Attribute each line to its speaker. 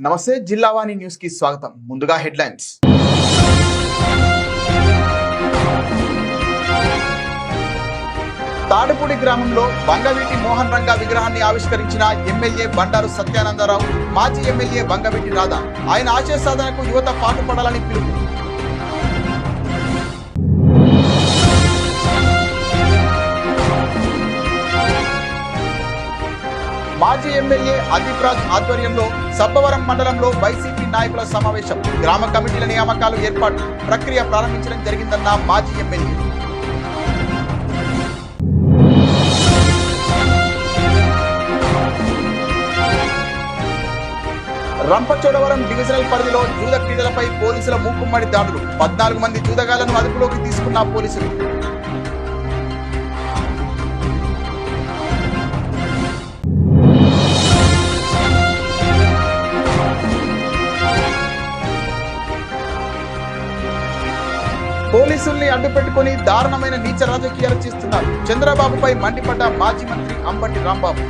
Speaker 1: నమస్తే జిల్లావాణి న్యూస్ కి స్వాగతం. ముందుగా హెడ్లైన్స్. తాడుపూడి గ్రామంలో బంగవీటి మోహన్ రంగా విగ్రహాన్ని ఆవిష్కరించిన ఎమ్మెల్యే బండారు సత్యానందరావు, మాజీ ఎమ్మెల్యే బంగవీటి రాధా. ఆయన ఆశయ సాధనకు యువత పాటుపడాలని పిలుపు. మాజీ ఎమ్మెల్యే అదీప్ రాజ్ ఆధ్వర్యంలో సబ్బవరం మండలంలో వైసీపీ నాయకుల సమావేశం. గ్రామ కమిటీల నియామకాలు ఏర్పాటు ప్రక్రియ ప్రారంభించడం జరిగిందన్న మాజీ ఎమ్మెల్యే. రంపచోడవరం డివిజనల్ పరిధిలో జూద క్రీడలపై పోలీసుల మూకుమ్మడి దాడులు. 14 మంది జూదగాళ్లను అదుపులోకి తీసుకున్న పోలీసులు. పోలీసుల్ని అడ్డుపెట్టుకుని దారుణమైన నీచ రాజకీయాలు చేస్తున్నారు. చంద్రబాబుపై మండిపడ్డ మాజీ మంత్రి అంబటి రాంబాబు.